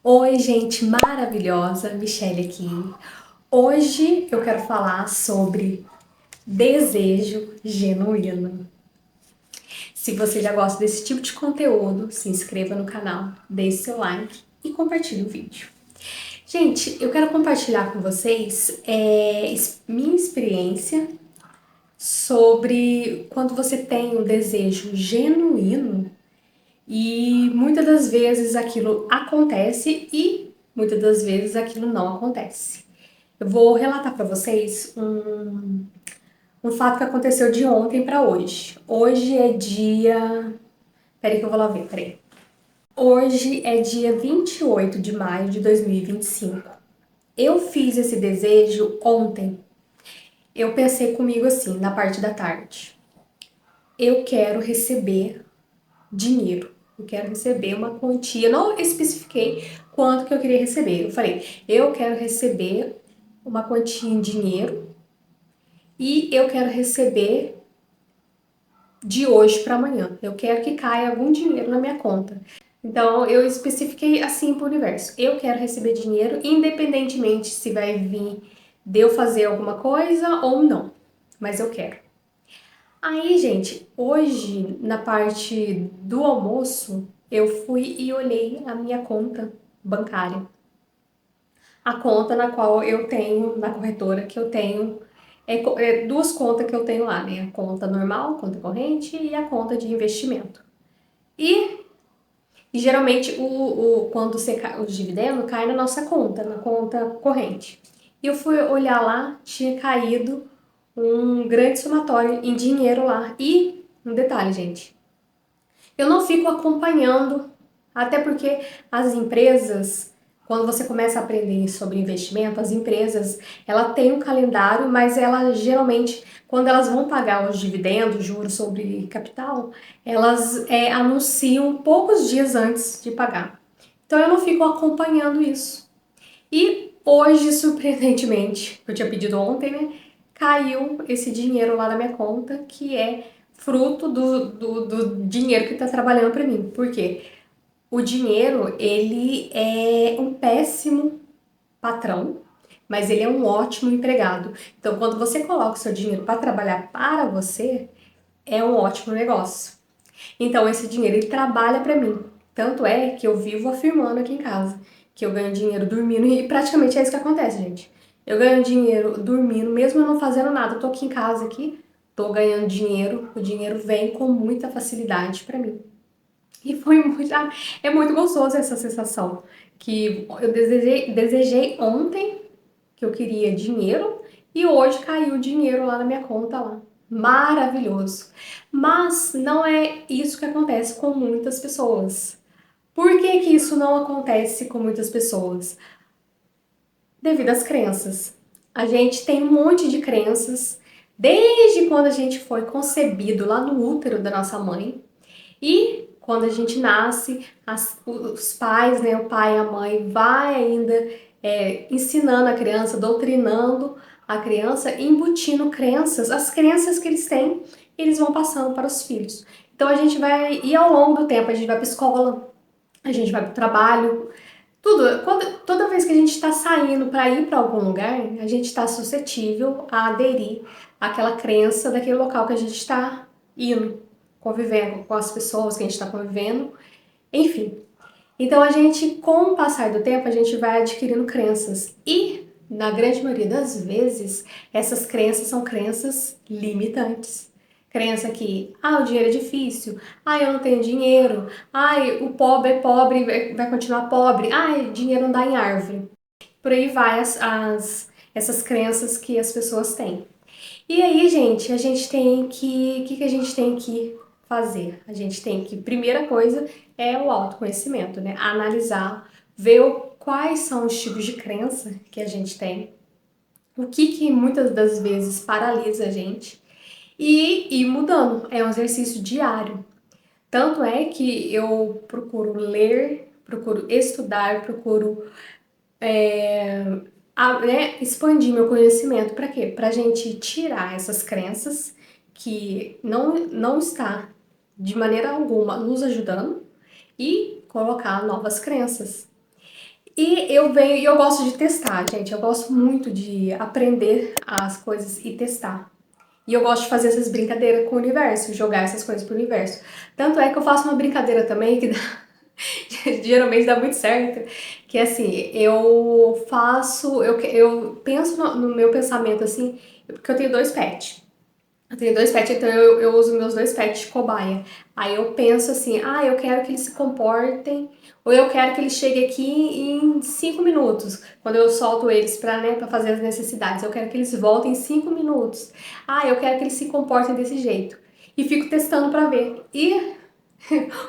Oi, gente maravilhosa, Michelle aqui. Hoje eu quero falar sobre desejo genuíno. Se você já gosta desse tipo de conteúdo, se inscreva no canal, deixe seu like e compartilhe o vídeo. Gente, eu quero compartilhar com vocês minha experiência sobre quando você tem um desejo genuíno e muitas das vezes aquilo acontece e muitas das vezes aquilo não acontece. Eu vou relatar para vocês um fato que aconteceu de ontem para hoje. Hoje é dia. Peraí que eu vou lá ver, peraí. Hoje é dia 28 de maio de 2025. Eu fiz esse desejo ontem. Eu pensei comigo assim, na parte da tarde. Eu quero receber dinheiro. Eu quero receber uma quantia. Eu não especifiquei quanto que eu queria receber. Eu falei, eu quero receber uma quantia em dinheiro e eu quero receber de hoje para amanhã. Eu quero que caia algum dinheiro na minha conta. Então eu especifiquei assim para o universo. Eu quero receber dinheiro, independentemente se vai vir de eu fazer alguma coisa ou não. Mas eu quero. Aí, gente, hoje, na parte do almoço, eu fui e olhei a minha conta bancária. A conta na qual eu tenho, na corretora, que eu tenho, duas contas que eu tenho lá, né? A conta normal, conta corrente, e a conta de investimento. E, e geralmente, quando os dividendos cai na nossa conta, na conta corrente. E eu fui olhar lá, tinha caído um grande somatório em dinheiro lá. E um detalhe, gente, eu não fico acompanhando, até porque as empresas, quando você começa a aprender sobre investimento, as empresas, ela tem um calendário, mas ela geralmente, quando elas vão pagar os dividendos, juros sobre capital, elas anunciam poucos dias antes de pagar. Então eu não fico acompanhando isso. E hoje, surpreendentemente, eu tinha pedido ontem, né? Caiu esse dinheiro lá na minha conta, que é fruto do dinheiro que está trabalhando para mim. Por quê? O dinheiro, ele é um péssimo patrão, mas ele é um ótimo empregado. Então, quando você coloca o seu dinheiro para trabalhar para você, é um ótimo negócio. Então, esse dinheiro ele trabalha para mim. Tanto é que eu vivo afirmando aqui em casa que eu ganho dinheiro dormindo e praticamente é isso que acontece, gente. Eu ganho dinheiro dormindo, mesmo eu não fazendo nada. Eu tô aqui em casa aqui, tô ganhando dinheiro, o dinheiro vem com muita facilidade para mim. E foi muito, é muito gostoso essa sensação que eu desejei ontem que eu queria dinheiro e hoje caiu o dinheiro lá na minha conta lá. Maravilhoso. Mas não é isso que acontece com muitas pessoas. Por que que isso não acontece com muitas pessoas? Devido às crenças. A gente tem um monte de crenças desde quando a gente foi concebido lá no útero da nossa mãe e quando a gente nasce, os pais, né, o pai e a mãe, vai ainda ensinando a criança, doutrinando a criança, embutindo crenças, as crenças que eles têm, eles vão passando para os filhos. Então a gente vai, e ao longo do tempo, a gente vai para a escola, a gente vai para o trabalho, tudo. Toda vez que a gente está saindo para ir para algum lugar, a gente está suscetível a aderir àquela crença daquele local que a gente está indo, convivendo com as pessoas que a gente está convivendo, enfim. Então a gente, com o passar do tempo, a gente vai adquirindo crenças e, na grande maioria das vezes, essas crenças são crenças limitantes. Crença que, o dinheiro é difícil, eu não tenho dinheiro, o pobre é pobre e vai continuar pobre, dinheiro não dá em árvore. Por aí vai essas crenças que as pessoas têm. E aí, gente, a gente tem que. O que que a gente tem que fazer? A gente tem que. Primeira coisa é o autoconhecimento, né? Analisar, ver quais são os tipos de crença que a gente tem, o que que muitas das vezes paralisa a gente e ir mudando. É um exercício diário. Tanto é que eu procuro ler, procuro estudar, procuro expandir meu conhecimento. Para quê? Para a gente tirar essas crenças que não está de maneira alguma nos ajudando e colocar novas crenças. E eu gosto de testar, gente. Eu gosto muito de aprender as coisas e testar. E eu gosto de fazer essas brincadeiras com o universo, jogar essas coisas pro universo. Tanto é que eu faço uma brincadeira também que geralmente dá muito certo, que é assim, eu penso no meu pensamento assim, porque eu tenho dois pets. Eu tenho dois pets, então eu uso meus dois pets de cobaia. Aí eu penso assim, eu quero que eles se comportem, ou eu quero que eles cheguem aqui em 5 minutos, quando eu solto eles pra fazer as necessidades. Eu quero que eles voltem em 5 minutos. Eu quero que eles se comportem desse jeito. E fico testando pra ver. E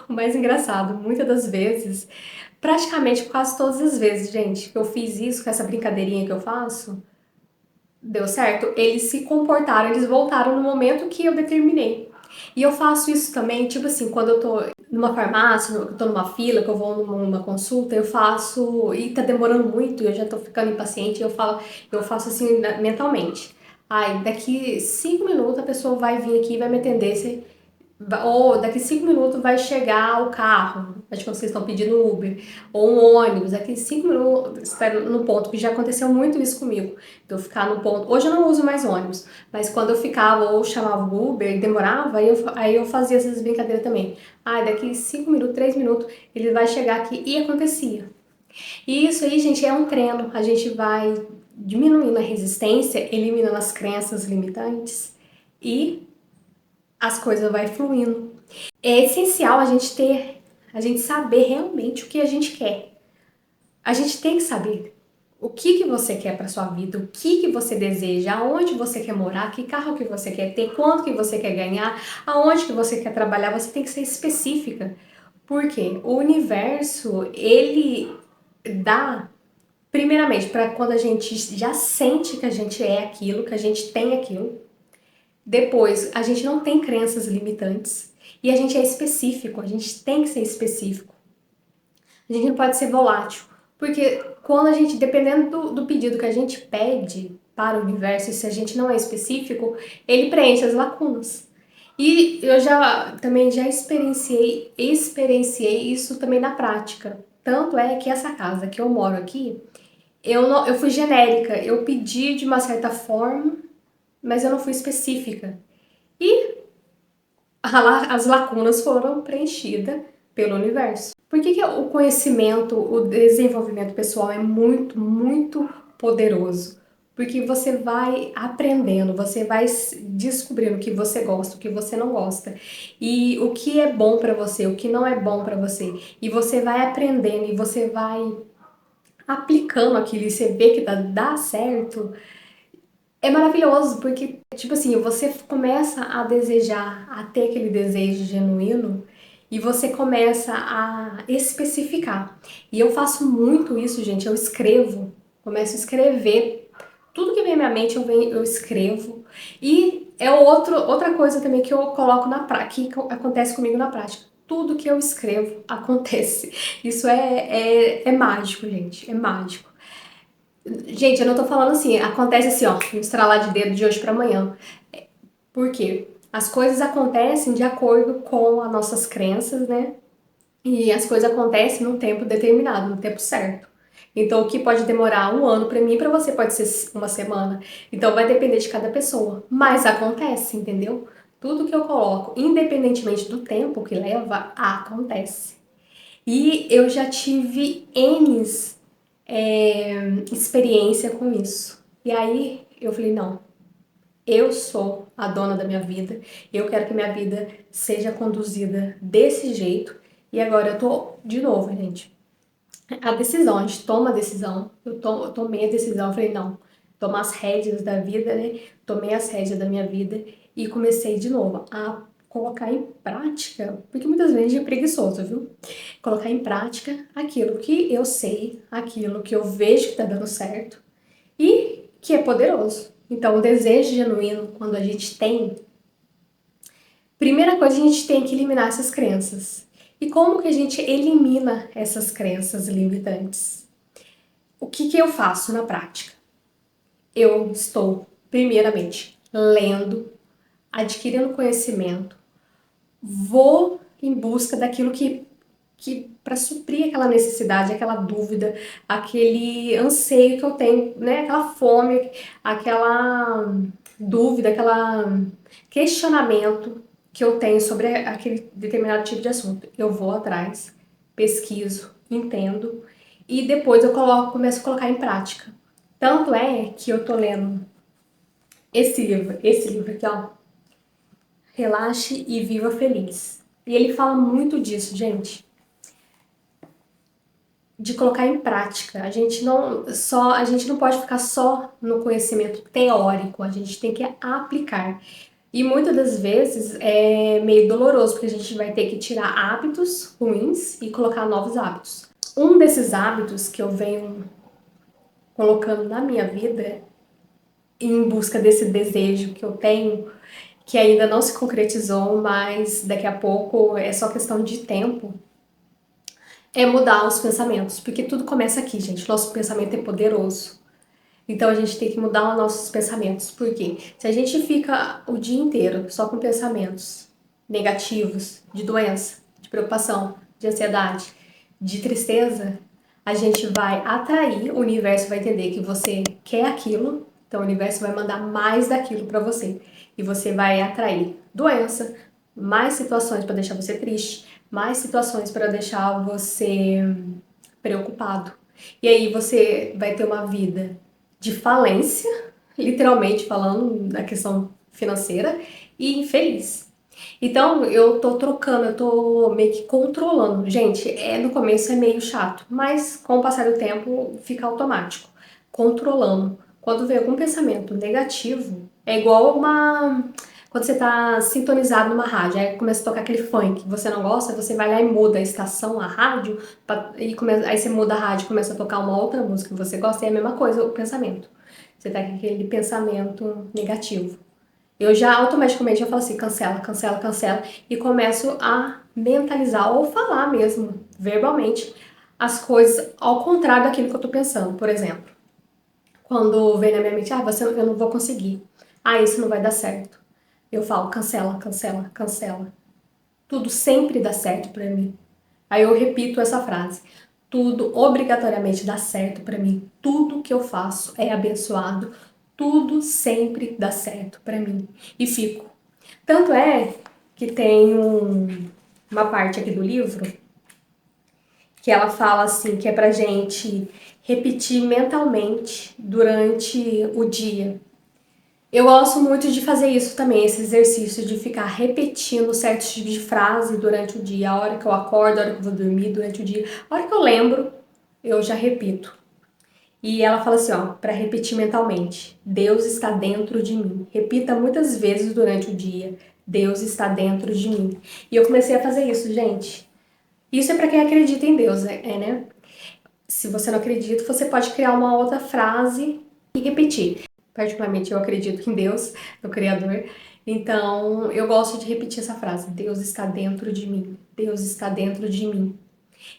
o mais engraçado, muitas das vezes, praticamente quase todas as vezes, gente, que eu fiz isso com essa brincadeirinha que eu faço, deu certo. Eles se comportaram, eles voltaram no momento que eu determinei. E eu faço isso também, tipo assim, quando eu tô numa farmácia, eu tô numa fila, que eu vou numa consulta, eu faço, e tá demorando muito, e eu já tô ficando impaciente, eu faço assim mentalmente. Daqui 5 minutos a pessoa vai vir aqui e vai me atender. Ou daqui 5 minutos vai chegar o carro, acho que vocês estão pedindo Uber, ou um ônibus, daqui 5 minutos, espera no ponto, que já aconteceu muito isso comigo, de eu ficar no ponto. Hoje eu não uso mais ônibus, mas quando eu ficava ou chamava o Uber e demorava, aí eu fazia essas brincadeiras também. Daqui 5 minutos, 3 minutos, ele vai chegar aqui, e acontecia. E isso aí, gente, é um treino, a gente vai diminuindo a resistência, eliminando as crenças limitantes, e as coisas vai fluindo. É essencial a gente saber realmente o que a gente quer. A gente tem que saber o que você quer para sua vida, o que você deseja, aonde você quer morar, que carro que você quer ter, quanto que você quer ganhar, aonde que você quer trabalhar, você tem que ser específica. Porque o universo, ele dá primeiramente para quando a gente já sente que a gente é aquilo, que a gente tem aquilo. Depois, a gente não tem crenças limitantes e a gente é específico, a gente tem que ser específico. A gente não pode ser volátil, porque quando a gente, dependendo do pedido que a gente pede para o universo, se a gente não é específico, ele preenche as lacunas. E eu também já experienciei isso também na prática. Tanto é que essa casa que eu moro aqui, eu fui genérica, eu pedi de uma certa forma, mas eu não fui específica. E as lacunas foram preenchidas pelo universo. Por que o conhecimento, o desenvolvimento pessoal é muito, muito poderoso? Porque você vai aprendendo, você vai descobrindo o que você gosta, o que você não gosta, e o que é bom para você, o que não é bom para você. E você vai aprendendo e você vai aplicando aquilo e você vê que dá certo. É maravilhoso, porque, tipo assim, você começa a desejar, a ter aquele desejo genuíno e você começa a especificar. E eu faço muito isso, gente. Eu escrevo, começo a escrever. Tudo que vem à minha mente eu escrevo. E é outra coisa também que eu coloco na prática, que acontece comigo na prática. Tudo que eu escrevo acontece. Isso é mágico, gente. É mágico. Gente, eu não tô falando assim, acontece assim, ó, um estralar de dedo de hoje pra amanhã. Por quê? As coisas acontecem de acordo com as nossas crenças, né? E as coisas acontecem num tempo determinado, no tempo certo. Então, o que pode demorar um ano pra mim, pra você pode ser uma semana. Então, vai depender de cada pessoa. Mas acontece, entendeu? Tudo que eu coloco, independentemente do tempo que leva, acontece. E eu já tive N's experiência com isso. E aí eu falei, não, eu sou a dona da minha vida, eu quero que minha vida seja conduzida desse jeito. E agora eu tô, de novo, gente, a decisão, a gente toma a decisão, eu tomei a decisão, falei, não, tomar as rédeas da vida, né? Tomei as rédeas da minha vida e comecei de novo a colocar em prática, porque muitas vezes a gente é preguiçoso, viu? Colocar em prática aquilo que eu sei, aquilo que eu vejo que tá dando certo e que é poderoso. Então, o desejo genuíno, quando a gente tem, primeira coisa, a gente tem que eliminar essas crenças. E como que a gente elimina essas crenças limitantes? O que eu faço na prática? Eu estou, primeiramente, lendo, adquirindo conhecimento, vou em busca daquilo que para suprir aquela necessidade, aquela dúvida, aquele anseio que eu tenho, né? Aquela fome, aquela dúvida, aquela questionamento que eu tenho sobre aquele determinado tipo de assunto. Eu vou atrás, pesquiso, entendo e depois eu começo a colocar em prática. Tanto é que eu tô lendo esse livro aqui, ó, Relaxe e Viva Feliz. E ele fala muito disso, gente, de colocar em prática. A gente não pode ficar só no conhecimento teórico, a gente tem que aplicar. E muitas das vezes é meio doloroso, porque a gente vai ter que tirar hábitos ruins e colocar novos hábitos. Um desses hábitos que eu venho colocando na minha vida, em busca desse desejo que eu tenho, que ainda não se concretizou, mas daqui a pouco é só questão de tempo, é mudar os pensamentos, porque tudo começa aqui, gente. Nosso pensamento é poderoso. Então a gente tem que mudar os nossos pensamentos. Por quê? Se a gente fica o dia inteiro só com pensamentos negativos, de doença, de preocupação, de ansiedade, de tristeza, a gente vai atrair, o universo vai entender que você quer aquilo, então o universo vai mandar mais daquilo para você. E você vai atrair doença, mais situações para deixar você triste, mais situações para deixar você preocupado. E aí você vai ter uma vida de falência, literalmente falando da questão financeira, e infeliz. Então eu tô trocando, eu tô meio que controlando. Gente, no começo é meio chato, mas com o passar do tempo fica automático. Controlando. Quando vem algum pensamento negativo, é igual uma. Quando você tá sintonizado numa rádio, aí começa a tocar aquele funk que você não gosta, você vai lá e muda a estação, a rádio, aí você muda a rádio e começa a tocar uma outra música que você gosta, e é a mesma coisa o pensamento. Você tá com aquele pensamento negativo. Eu já automaticamente eu falo assim, cancela, cancela, cancela, e começo a mentalizar ou falar mesmo, verbalmente, as coisas ao contrário daquilo que eu tô pensando. Por exemplo, quando vem na minha mente, eu não vou conseguir. Isso não vai dar certo. Eu falo, cancela, cancela, cancela. Tudo sempre dá certo pra mim. Aí eu repito essa frase. Tudo obrigatoriamente dá certo pra mim. Tudo que eu faço é abençoado. Tudo sempre dá certo pra mim. E fico. Tanto é que tem uma parte aqui do livro que ela fala assim, que é pra gente repetir mentalmente durante o dia. Eu gosto muito de fazer isso também, esse exercício de ficar repetindo certos tipos de frase durante o dia, a hora que eu acordo, a hora que eu vou dormir durante o dia, a hora que eu lembro, eu já repito. E ela fala assim, ó, para repetir mentalmente: Deus está dentro de mim. Repita muitas vezes durante o dia: Deus está dentro de mim. E eu comecei a fazer isso, gente. Isso é para quem acredita em Deus, né? Se você não acredita, você pode criar uma outra frase e repetir. Particularmente, eu acredito em Deus, no Criador. Então, eu gosto de repetir essa frase: Deus está dentro de mim. Deus está dentro de mim.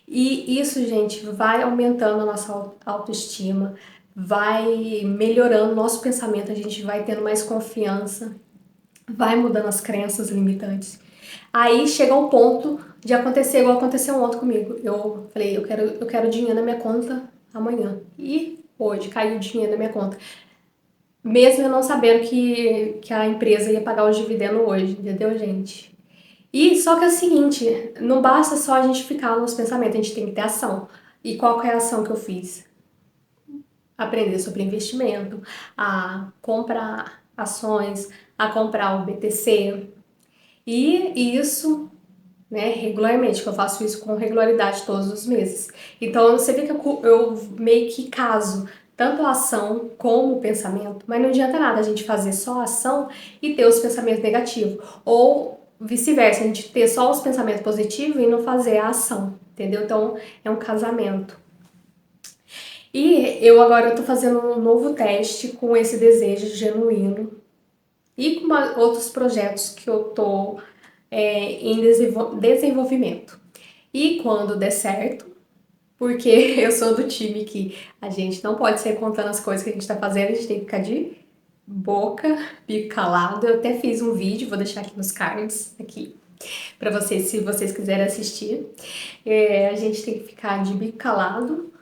E isso, gente, vai aumentando a nossa autoestima, vai melhorando o nosso pensamento, a gente vai tendo mais confiança, vai mudando as crenças limitantes. Aí chega um ponto de acontecer igual aconteceu ontem comigo. Eu falei, eu quero dinheiro na minha conta amanhã. E hoje caiu dinheiro na minha conta. Mesmo eu não sabendo que a empresa ia pagar o dividendo hoje, entendeu, gente? E só que é o seguinte, não basta só a gente ficar nos pensamentos, a gente tem que ter ação. E qual que é a ação que eu fiz? Aprender sobre investimento, a comprar ações, a comprar o BTC. E isso, né, regularmente, que eu faço isso com regularidade todos os meses. Então você vê que eu meio que caso tanto a ação como o pensamento, mas não adianta nada a gente fazer só a ação e ter os pensamentos negativos. Ou vice-versa, a gente ter só os pensamentos positivos e não fazer a ação, entendeu? Então é um casamento. E eu agora tô fazendo um novo teste com esse desejo genuíno e com outros projetos que eu tô em desenvolvimento. E quando der certo, porque eu sou do time que a gente não pode ser contando as coisas que a gente tá fazendo, a gente tem que ficar de boca, bico calado. Eu até fiz um vídeo, vou deixar aqui nos cards, aqui. para vocês, se vocês quiserem assistir. A gente tem que ficar de bico calado,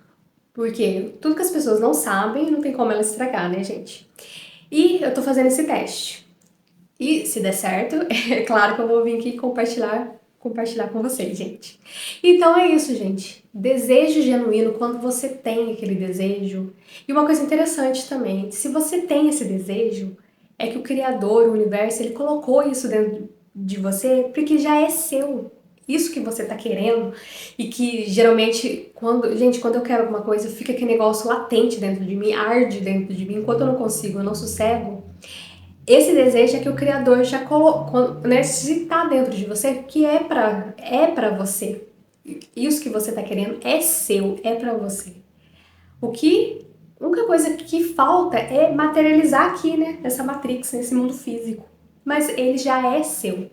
porque tudo que as pessoas não sabem, não tem como elas estragar, né, gente? E eu tô fazendo esse teste. E se der certo, é claro que eu vou vir aqui compartilhar com vocês, gente. Então é isso, gente. Desejo genuíno, quando você tem aquele desejo. E uma coisa interessante também, se você tem esse desejo, é que o Criador, o universo, ele colocou isso dentro de você porque já é seu. Isso que você tá querendo e que geralmente, quando eu quero alguma coisa, fica aquele negócio latente dentro de mim, arde dentro de mim, enquanto eu não consigo, eu não sossego. Esse desejo é que o Criador já colocou, né? Se tá dentro de você, que é pra você. Isso que você tá querendo é seu, é pra você. A única coisa que falta é materializar aqui, né? Nessa Matrix, nesse mundo físico. Mas ele já é seu.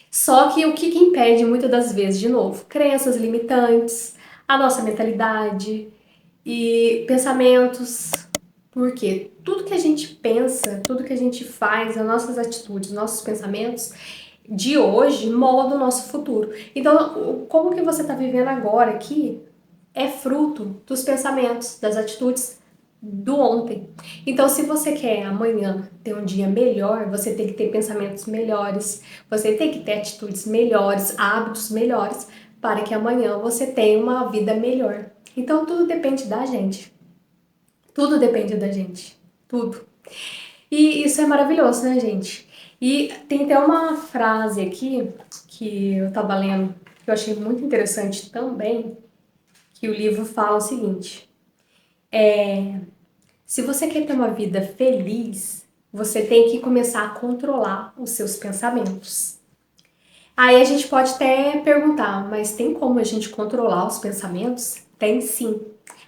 Só que o que impede muitas das vezes, de novo, crenças limitantes, a nossa mentalidade e pensamentos. Porque tudo que a gente pensa, tudo que a gente faz, as nossas atitudes, nossos pensamentos de hoje moldam o nosso futuro. Então, como que você está vivendo agora aqui é fruto dos pensamentos, das atitudes do ontem. Então, se você quer amanhã ter um dia melhor, você tem que ter pensamentos melhores, você tem que ter atitudes melhores, hábitos melhores, para que amanhã você tenha uma vida melhor. Então, tudo depende da gente. Tudo depende da gente. Tudo. E isso é maravilhoso, né, gente? E tem até uma frase aqui que eu tava lendo, que eu achei muito interessante também, que o livro fala o seguinte: se você quer ter uma vida feliz, você tem que começar a controlar os seus pensamentos. Aí a gente pode até perguntar, mas tem como a gente controlar os pensamentos? Tem sim.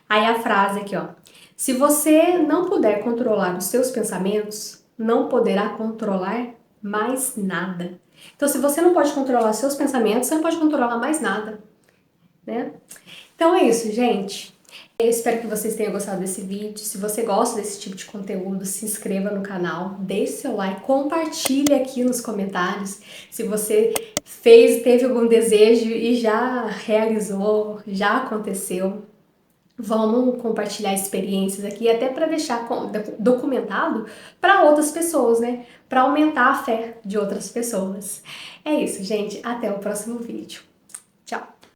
Aí a frase aqui, ó. Se você não puder controlar os seus pensamentos, não poderá controlar mais nada. Então, se você não pode controlar os seus pensamentos, você não pode controlar mais nada, né? Então é isso, gente. Eu espero que vocês tenham gostado desse vídeo. Se você gosta desse tipo de conteúdo, se inscreva no canal, deixe seu like, compartilhe aqui nos comentários se você teve algum desejo e já realizou, já aconteceu. Vamos compartilhar experiências aqui, até para deixar documentado para outras pessoas, né? Para aumentar a fé de outras pessoas. É isso, gente. Até o próximo vídeo.